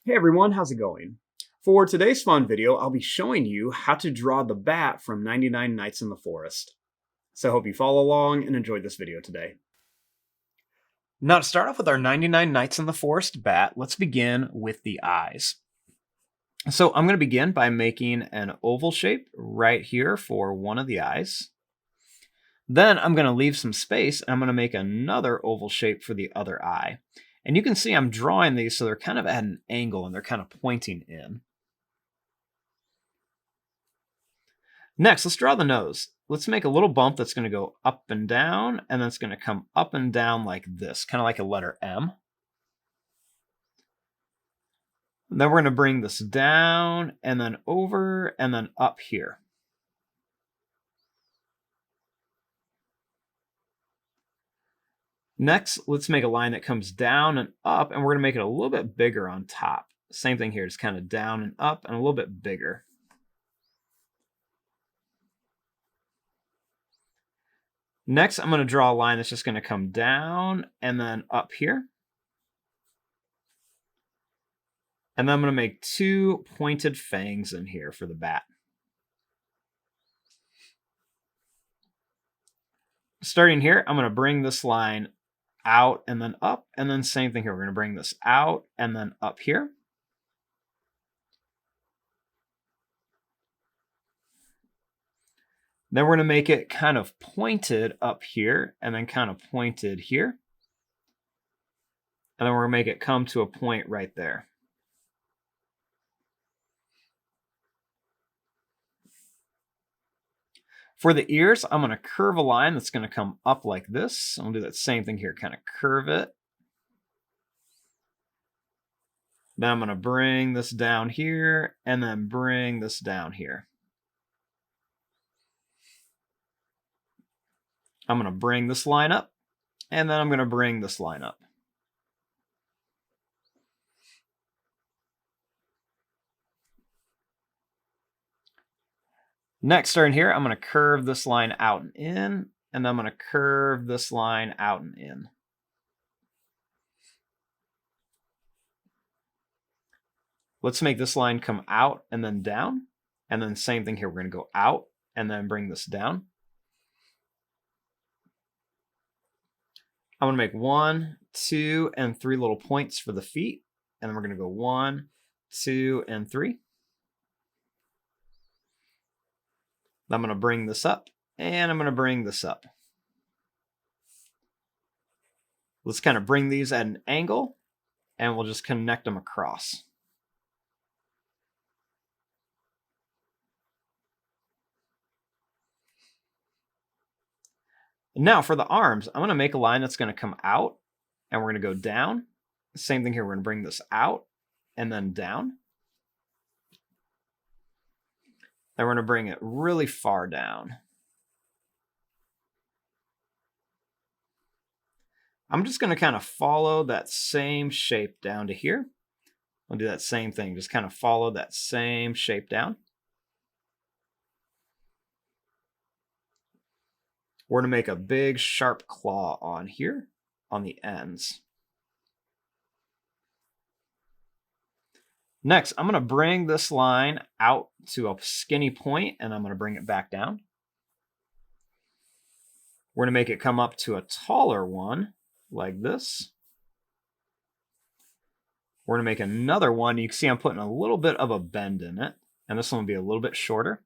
Hey everyone, how's it going? For today's fun video, I'll be showing you how to draw the bat from 99 Nights in the Forest. So I hope you follow along and enjoy this video today. Now to start off with our 99 Nights in the Forest bat, let's begin with the eyes. So I'm going to begin by making an oval shape right here for one of the eyes. Then I'm going to leave some space and I'm going to make another oval shape for the other eye. And you can see I'm drawing these so they're kind of at an angle and they're kind of pointing in. Next, let's draw the nose. Let's make a little bump that's going to go up and down, and then it's going to come up and down like this, kind of like a letter M. And then we're going to bring this down, and then over, and then up here. Next, let's make a line that comes down and up, and we're going to make it a little bit bigger on top. Same thing here, just kind of down and up, and a little bit bigger. Next, I'm going to draw a line that's just going to come down and then up here. And then I'm going to make two pointed fangs in here for the bat. Starting here, I'm going to bring this line out and then up, and then same thing here. We're going to bring this out and then up here. Then we're going to make it kind of pointed up here and then kind of pointed here. And then we're going to make it come to a point right there. For the ears, I'm going to curve a line that's going to come up like this. I'm going to do that same thing here, kind of curve it. Then I'm going to bring this down here and then bring this down here. I'm going to bring this line up, and then I'm going to bring this line up. Next, starting here, I'm going to curve this line out and in, and then I'm going to curve this line out and in. Let's make this line come out and then down, and then same thing here. We're going to go out and then bring this down. I'm going to make 1, 2, and 3 little points for the feet. And then we're going to go 1, 2, and 3. I'm going to bring this up, and I'm going to bring this up. Let's kind of bring these at an angle, and we'll just connect them across. Now for the arms, I'm going to make a line that's going to come out, and we're going to go down. Same thing here, we're going to bring this out and then down. Then we're going to bring it really far down. I'm just going to kind of follow that same shape down to here. I'll do that same thing, just kind of follow that same shape down. We're going to make a big sharp claw on here, on the ends. Next, I'm going to bring this line out to a skinny point, and I'm going to bring it back down. We're going to make it come up to a taller one, like this. We're going to make another one. You can see I'm putting a little bit of a bend in it, and this one will be a little bit shorter.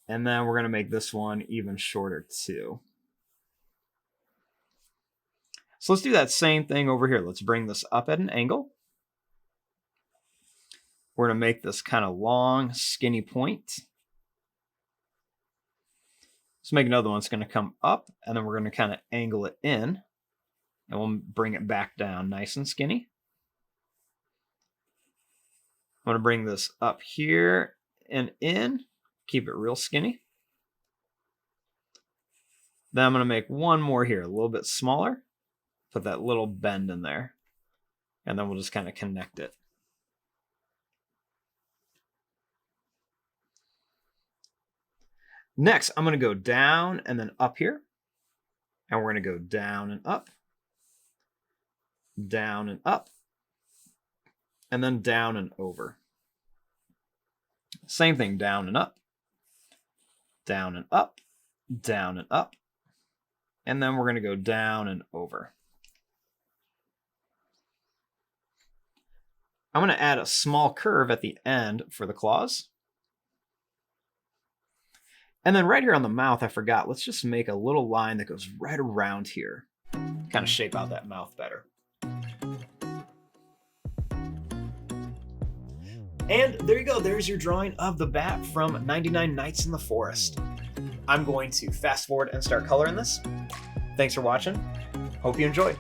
And then we're going to make this one even shorter too. So let's do that same thing over here. Let's bring this up at an angle. We're going to make this kind of long, skinny point. Let's make another one. It's going to come up, and then we're going to kind of angle it in, and we'll bring it back down nice and skinny. I'm going to bring this up here and in. Keep it real skinny. Then I'm going to make one more here, a little bit smaller. Put that little bend in there. And then we'll just kind of connect it. Next, I'm going to go down and then up here. And we're going to go down and up. Down and up. and then down and over. Same thing, down and up, down and up, down and up. And then we're going to go down and over. I'm going to add a small curve at the end for the claws. And then right here on the mouth, I forgot, let's just make a little line that goes right around here. Kind of shape out that mouth better. And there you go, there's your drawing of the bat from 99 Nights in the Forest. I'm going to fast forward and start coloring this. Thanks for watching. Hope you enjoyed.